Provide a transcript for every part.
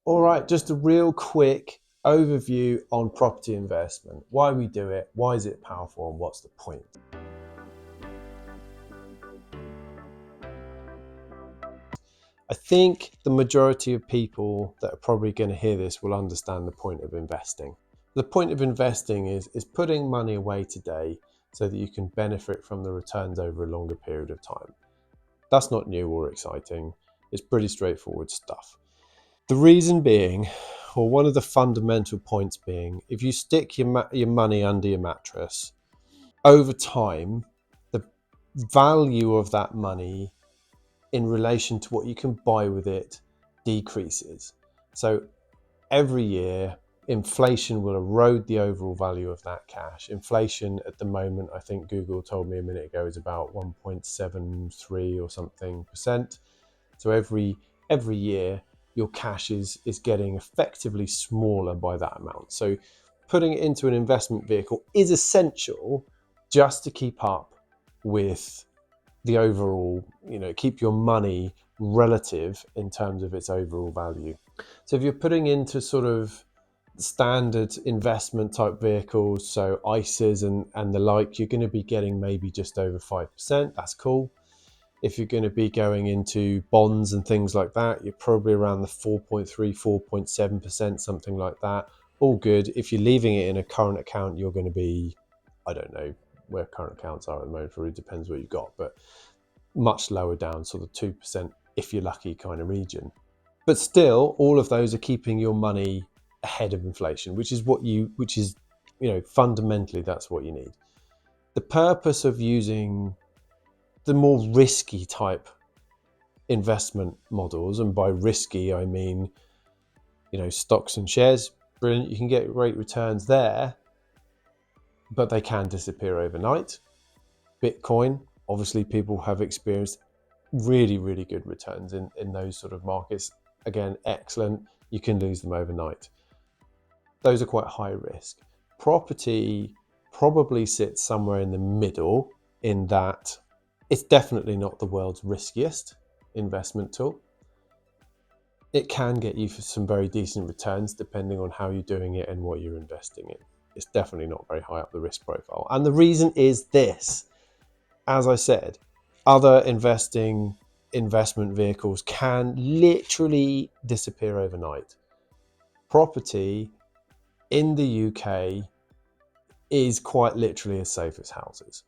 All right, just a real quick overview on property investment. Why we do it, why is it powerful, and what's the point? I think the majority of people that are probably going to hear this will understand the point of investing. The point of investing is putting money away today so that you can benefit from the returns over a longer period of time. That's not new or exciting. It's pretty straightforward stuff. The reason being, or one of the fundamental points being, if you stick your money under your mattress, over time, the value of that money in relation to what you can buy with it decreases. So every year, inflation will erode the overall value of that cash. Inflation at the moment, I think Google told me a minute ago, is about 1.73 or something percent. So every year, your cash is getting effectively smaller by that amount. So putting it into an investment vehicle is essential just to keep up with the overall, keep your money relative in terms of its overall value. So if you're putting into sort of standard investment type vehicles, so ISAs and the like, you're going to be getting maybe just over 5%. That's cool. If you're going to be going into bonds and things like that, you're probably around the 4.3, 4.7%, something like that. All good. If you're leaving it in a current account, you're going to be, I don't know where current accounts are at the moment, it really depends what you've got, but much lower down, sort of 2% if you're lucky kind of region. But still, all of those are keeping your money ahead of inflation, which is fundamentally that's what you need. The purpose of using the more risky type investment models, and by risky I mean, stocks and shares, brilliant, you can get great returns there, but they can disappear overnight. Bitcoin, obviously people have experienced really, really good returns in those sort of markets. Again, excellent. You can lose them overnight. Those are quite high risk. Property probably sits somewhere in the middle, in that it's definitely not the world's riskiest investment tool. It can get you for some very decent returns depending on how you're doing it and what you're investing in. It's definitely not very high up the risk profile. And the reason is this: as I said, other investment vehicles can literally disappear overnight. Property in the UK is quite literally as safe as houses.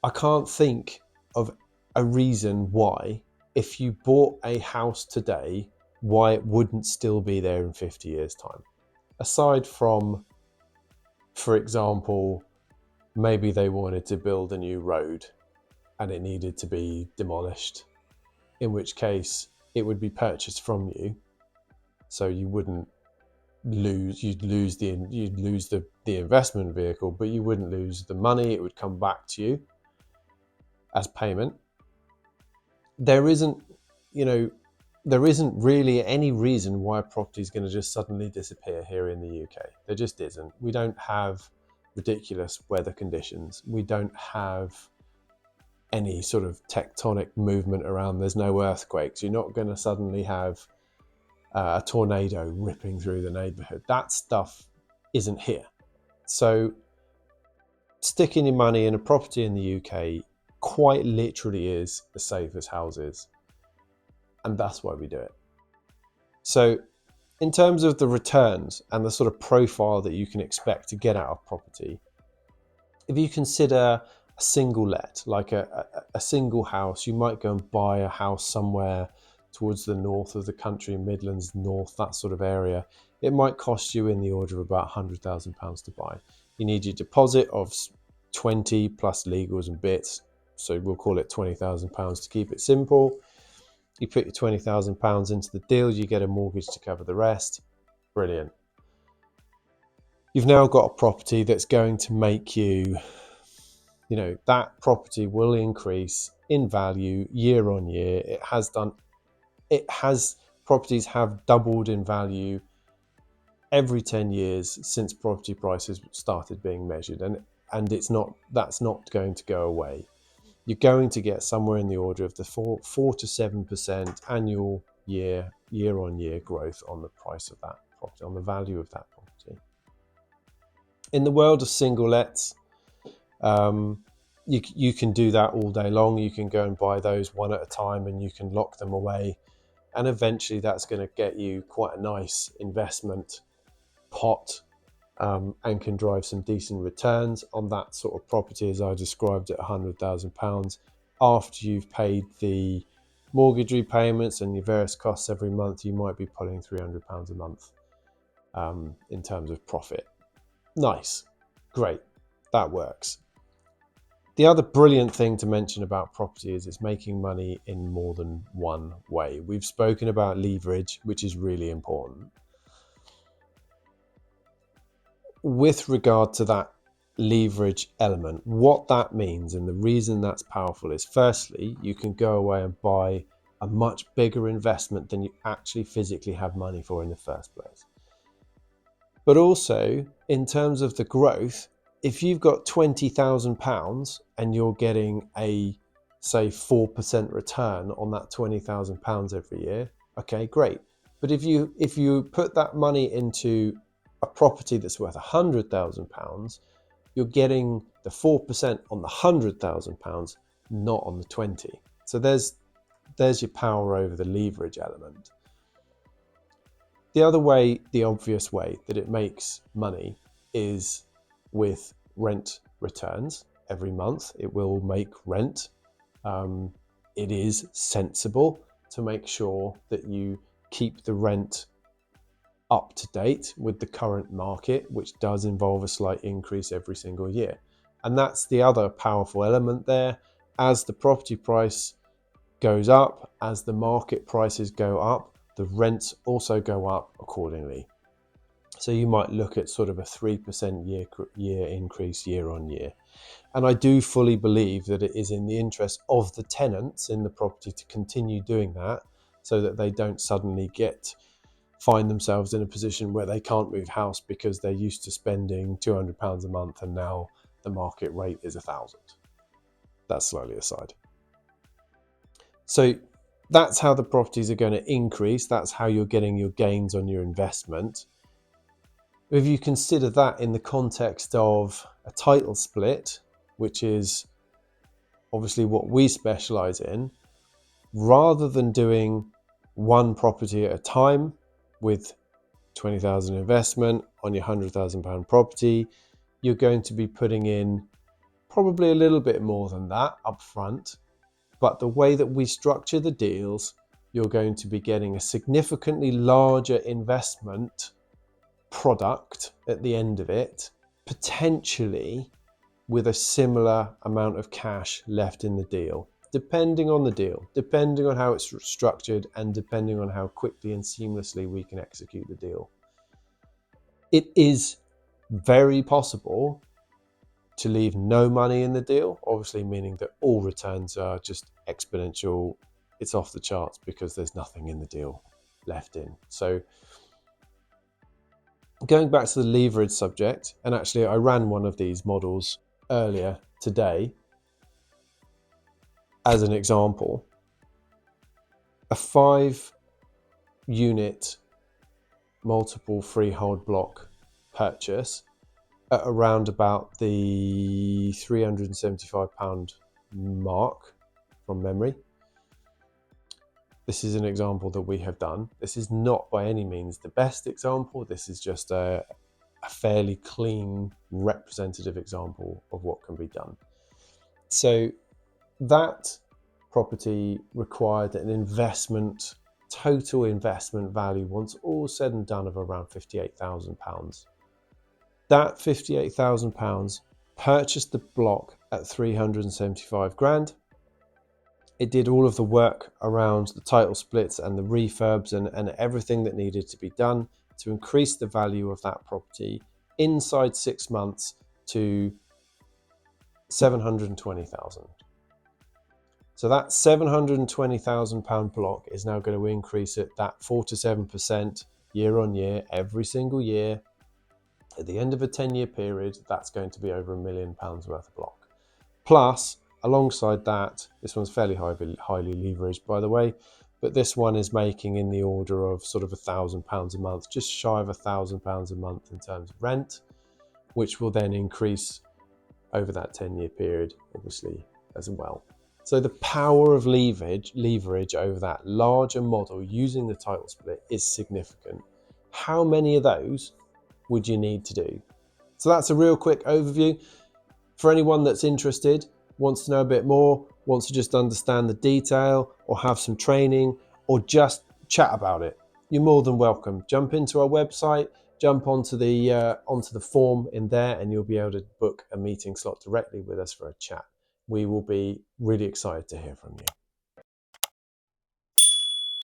I can't think of a reason why, if you bought a house today, why it wouldn't still be there in 50 years' time. Aside from, for example, maybe they wanted to build a new road and it needed to be demolished, in which case it would be purchased from you, so you wouldn't lose. You'd lose the investment vehicle, but you wouldn't lose the money. It would come back to you as payment. There isn't, there isn't really any reason why property is going to just suddenly disappear here in the UK. There just isn't. We don't have ridiculous weather conditions. We don't have any sort of tectonic movement around. There's no earthquakes. You're not going to suddenly have a tornado ripping through the neighborhood. That stuff isn't here. So sticking your money in a property in the UK quite literally is as safe as houses. And that's why we do it. So in terms of the returns and the sort of profile that you can expect to get out of property, if you consider a single let, like a single house, you might go and buy a house somewhere towards the north of the country, Midlands North, that sort of area. It might cost you in the order of about £100,000 to buy. You need your deposit of 20 plus legals and bits, so we'll call it £20,000 to keep it simple. You put your £20,000 into the deal, you get a mortgage to cover the rest. Brilliant. You've now got a property that's going to make you, that property will increase in value year on year. Properties have doubled in value every 10 years since property prices started being measured, and that's not going to go away. You're going to get somewhere in the order of the 4 to 7% annual year-on-year growth on the price of that property, on the value of that property. In the world of single lets, you can do that all day long. You can go and buy those one at a time and you can lock them away. And eventually that's going to get you quite a nice investment pot, and can drive some decent returns on that sort of property, as I described, at £100,000. After you've paid the mortgage repayments and your various costs every month, you might be pulling £300 a month in terms of profit. Nice, great, that works. The other brilliant thing to mention about property is it's making money in more than one way. We've spoken about leverage, which is really important. With regard to that leverage element, what that means and the reason that's powerful is, firstly, you can go away and buy a much bigger investment than you actually physically have money for in the first place. But also, in terms of the growth, if you've got £20,000 and you're getting a, say, 4% return on that £20,000 every year, okay, great. But if you put that money into a property that's worth £100,000, you're getting the 4% on the £100,000, not on the 20. So there's your power over the leverage element. The other way, the obvious way that it makes money is with rent returns. Every month it will make rent. It is sensible to make sure that you keep the rent up to date with the current market, which does involve a slight increase every single year. And that's the other powerful element there. As the property price goes up, as the market prices go up, the rents also go up accordingly. So you might look at sort of a 3% year increase year on year. And I do fully believe that it is in the interest of the tenants in the property to continue doing that, so that they don't suddenly find themselves in a position where they can't move house because they're used to spending £200 a month and now the market rate is £1,000. That's slightly aside. So that's how the properties are going to increase. That's how you're getting your gains on your investment. If you consider that in the context of a title split, which is obviously what we specialize in, rather than doing one property at a time with 20,000 investment on your £100,000 property, you're going to be putting in probably a little bit more than that up front. But the way that we structure the deals, you're going to be getting a significantly larger investment product at the end of it, potentially with a similar amount of cash left in the deal, depending on the deal, depending on how it's structured, and depending on how quickly and seamlessly we can execute the deal. It is very possible to leave no money in the deal, obviously meaning that all returns are just exponential. It's off the charts because there's nothing in the deal left in. So going back to the leverage subject, and actually I ran one of these models earlier today as an example. A 5-unit multiple freehold block purchase at around about the £375 mark from memory. This is an example that we have done. This is not by any means the best example. This is just a fairly clean, representative example of what can be done. So that property required an total investment value, once all said and done, of around £58,000. That £58,000 purchased the block at 375 grand. It did all of the work around the title splits and the refurbs and everything that needed to be done to increase the value of that property inside 6 months to 720,000. So that £720,000 block is now going to increase at that 4 to 7% year on year, every single year. At the end of a 10-year period, that's going to be over £1 million worth of block. Plus, alongside that, this one's fairly highly leveraged, by the way, but this one is making in the order of sort of £1,000 a month, just shy of £1,000 a month in terms of rent, which will then increase over that 10-year period, obviously, as well. So the power of leverage over that larger model using the title split is significant. How many of those would you need to do? So that's a real quick overview. For anyone that's interested, wants to know a bit more, wants to just understand the detail or have some training or just chat about it, you're more than welcome. Jump into our website, jump onto the form in there, and you'll be able to book a meeting slot directly with us for a chat. We will be really excited to hear from you.